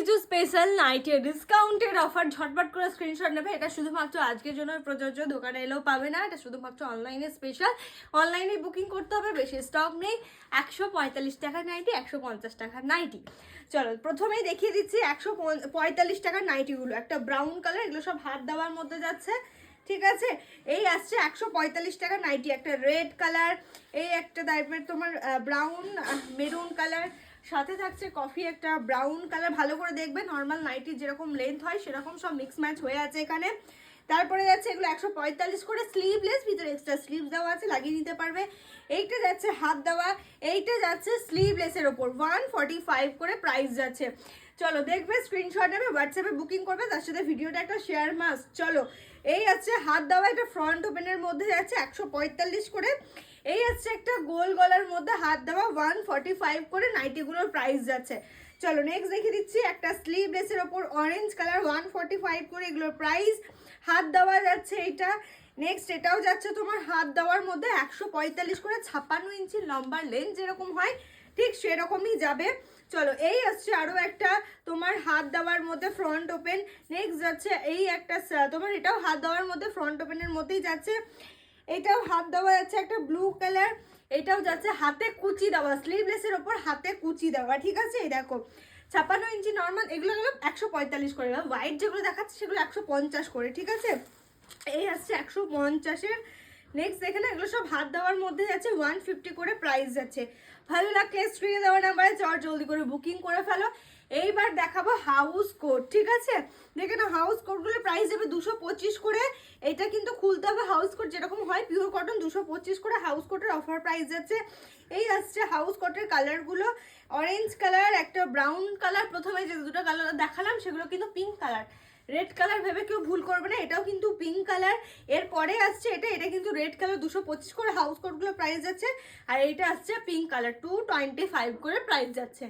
কিছু স্পেশাল নাইটের ডিসকাউন্টের অফার ঝটপট করে স্ক্রিনশট নেবে। এটা শুধুমাত্র আজকের জন্য প্রযোজ্য, দোকানে এলেও পাবে না। এটা শুধুমাত্র অনলাইনে স্পেশাল, অনলাইনে বুকিং করতে হবে, বেশি স্টক নেই। 145 টাকার নাইটি, 150 টাকার নাইটি। চলো প্রথমেই দেখিয়ে দিচ্ছি 145 টাকার নাইটিগুলো। একটা ব্রাউন কালার, এগুলো সব হাত দেওয়ার মধ্যে যাচ্ছে, ঠিক আছে। এই আসছে 145 টাকা নাইটি। একটা রেড কালার, এই একটা টাইপের তোমার ব্রাউন মেরুন কালার, সাথে থাকছে কফি একটা ব্রাউন কালার। ভালো করে দেখবে, নর্মাল নাইটি যেরকম লেন্থ হয় সেরকম সব মিক্স ম্যাচ হয়ে আছে এখানে। তারপরে যাচ্ছে এগুলো 145 করে, স্লিভলেস, ভিতরে এক্সট্রা স্লিভ দেওয়া আছে, লাগিয়ে নিতে পারবে। এইটা যাচ্ছে হাত দেওয়া, এইটা যাচ্ছে স্লিভলেসের ওপর 145 করে প্রাইস যাচ্ছে। চলো দেখবে, স্ক্রিনশট নেবে, হোয়াটসঅ্যাপে বুকিং করবে, তার সাথে ভিডিওটা একটা শেয়ার মাস্ট। চলো এই আছে হাত দেওয়া, এটা ফ্রন্ট ওপেনের মধ্যে যাচ্ছে 145 করে। এই হচ্ছে একটা গোল গলার মধ্যে হাত দেওয়া 145 করে নাইটিগুলোর প্রাইস যাচ্ছে। চলো নেক্সট দেখিয়ে দিচ্ছি একটা স্লিভলেসের ওপর অরেঞ্জ কালার 145 করে এগুলোর প্রাইস। হাত দেওয়া যাচ্ছে এইটা। নেক্সট এটাও যাচ্ছে তোমার হাত দেওয়ার মধ্যে 145 করে, 56 ইঞ্চি লম্বার লেন্থ যেরকম হয় ঠিক সেরকমই যাবে। চলো এই আসছে আরও একটা তোমার হাত দেওয়ার মধ্যে ফ্রন্ট ওপেন। নেক্সট যাচ্ছে এই একটা তোমার, এটাও হাত দেওয়ার মধ্যে ফ্রন্ট ওপেনের মধ্যেই যাচ্ছে। এটাও হাত দেওয়া যাচ্ছে একটা ব্লু কালার। এটাও যাচ্ছে হাতে কুচি দেওয়া, স্লিভলেসের ওপর হাতে কুচি দেওয়া, ঠিক আছে। এই দেখো 56 ইঞ্চি নর্মাল, এগুলো গেল 145 করে। হোয়াইট যেগুলো দেখাচ্ছে সেগুলো 150 করে, ঠিক আছে। এই আসছে 150-এর। নেক্সট এখানে এগুলো সব হাত দেওয়ার মধ্যে যাচ্ছে 150 করে প্রাইস যাচ্ছে। ভালো লাগলে স্ক্রিনে দেওয়া নাম্বারে চট জলদি করে বুকিং করে ফেলো। এইবার দেখাবো হাউস কোট, ঠিক আছে। দেখে না, হাউস কোটগুলোর প্রাইস যাবে 225 করে। এটা কিন্তু খুলতে হবে, হাউস কোট যেরকম হয় পিওর কটন 225 করে হাউস কোটের অফার প্রাইস যাচ্ছে। এই আসছে হাউস কোটের কালারগুলো, অরেঞ্জ কালার, একটা ব্রাউন কালার। প্রথমে যে দুটো কালার দেখালাম সেগুলো কিন্তু পিঙ্ক কালার, রেড কালার ভেবে কেউ ভুল করবে না, এটাও কিন্তু পিঙ্ক কালার। এরপরে আসছে এটা কিন্তু রেড কালার 225 করে হাউস কোটগুলো প্রাইস যাচ্ছে। আর এইটা আসছে পিঙ্ক কালার 225 করে প্রাইস যাচ্ছে।